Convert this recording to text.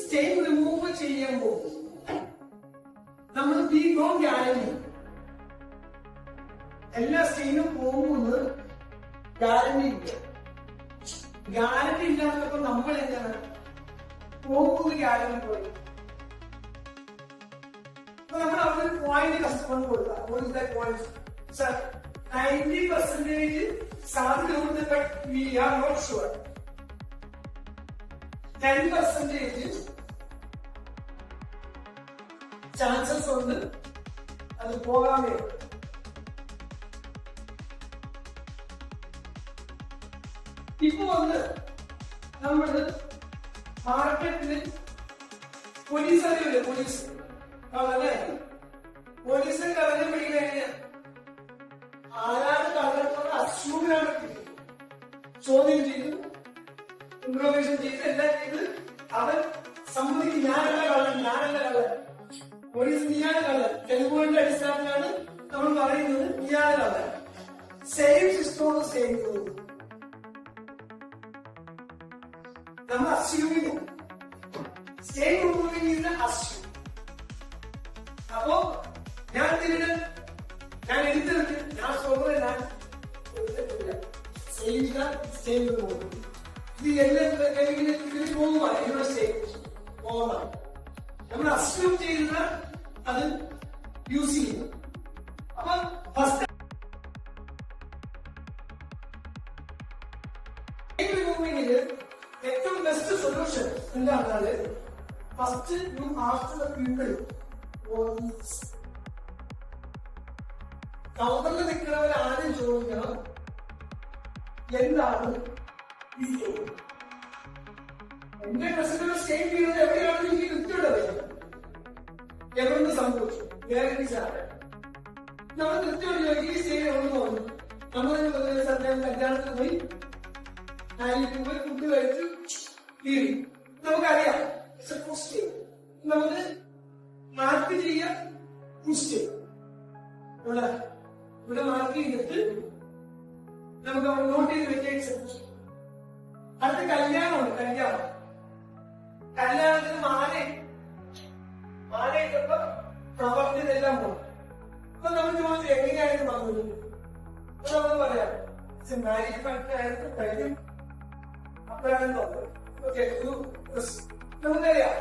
Stain remove ചെയ്യുമ്പോൾ നമ്മൾ we know guarantee എല്ലാ സ്റ്റെയിനും പോകുന്നത് ഗ്യാരണ്ടി ഇല്ല. ഗ്യാരണ്ടി ഇല്ലാത്തപ്പോ നമ്മൾ എന്താണ് പോകുന്നത് ഗ്യാരണ്ടി പോയി. അപ്പൊ നമ്മൾ അവിടെ ഒരു പോയിന്റ് കസ്റ്റമറിന് കൊടുക്കാം. 90% സാധ്യത ഉണ്ട്, but we are not sure. 10% chances ഉണ്ട് അത് പോകാമേ. ഇപ്പൊ വന്ന് നമ്മള് മാർക്കറ്റില് പോലീസ് അറിയില്ലേ, പോലീസ് അതല്ലേ, പോലീസിനെ കറങ്ങി പിടിക്കാൻ കഴിഞ്ഞാൽ ആരാണ് കള്ളത്തോടെ അസ്യൂമിനാണ് ചോദ്യം ചെയ്തു, ഇൻട്രോഗേഷൻ ചെയ്ത് എല്ലാം ചെയ്ത് അവൻ സമ്മതിക്കും ഞാനല്ല കള്ളൻ, പോലീസ് നീയാണ് കള്ളൻ. തെളിവുകളുടെ അടിസ്ഥാനത്തിലാണ് നമ്മൾ പറയുന്നത് നീയാണ് കള്ളൻ. സെയിം സിസ്റ്റമാണ് ചെയ്യുന്നത്. നമ്മൾ assuming state removing is assume. അപ്പോ ഞാൻ എടുത്തെടുത്ത് ഞാൻ സ്വന്തം ഞാൻ ഇത് എല്ലാം പോകുക ഇവിടെ സ്റ്റേറ്റ് പോകാം. നമ്മൾ അസ്യൂം ചെയ്യുന്ന അത് യൂസ് ചെയ്യുന്നു. അപ്പൊ ഫസ്റ്റ് റിമൂവിംഗില് ഏറ്റവും ബെസ്റ്റ് സൊല്യൂഷൻ എന്താണെന്നാല് first you ask the people കൗണ്ടറിൽ നിൽക്കുന്നവർ ആദ്യം ചോദിക്കണം എന്താണ് ഈ സ്റ്റേറ്റ്. എന്റെ പ്രശ്നങ്ങൾ സ്റ്റേറ്റ് ചെയ്യുന്നത് എവിടെയാണെന്ന് എനിക്ക് കൃത്യമുള്ളത് എവിടുന്ന് സംഭവിച്ചു ഗ്യാരണ്ടി സാറ് നമ്മൾ കൃത്യമായിട്ട് ചോദിക്കും ഈ സ്റ്റേറ്റ് എവിടെ തോന്നുന്നു. നമ്മൾ കല്യാണത്തിന് പോയി ഫുഡ് കഴിച്ചു തീരി നമുക്കറിയാം നമുക്ക് മാർക്ക് ചെയ്യാൻ ഇവിടെ മാർക്ക് ചെയ്തിട്ട് നമുക്ക് നോട്ട് ചെയ്ത് വെക്കാൻ. അടുത്ത കല്യാണമുണ്ട്. കല്യാണത്തിന് മാലയിട്ടപ്പോ പ്രവർത്തിതെല്ലാം പോകും. അപ്പൊ നമ്മൾ ചോദിച്ചു എങ്ങനെയായിരുന്നു വന്നത്. അപ്പൊ നമ്മൾ പറയാം മാരേജ് ഫംഗ്ഷൻ ആയിരുന്നു കാര്യം അപ്പോഴാണ് നമുക്കറിയാം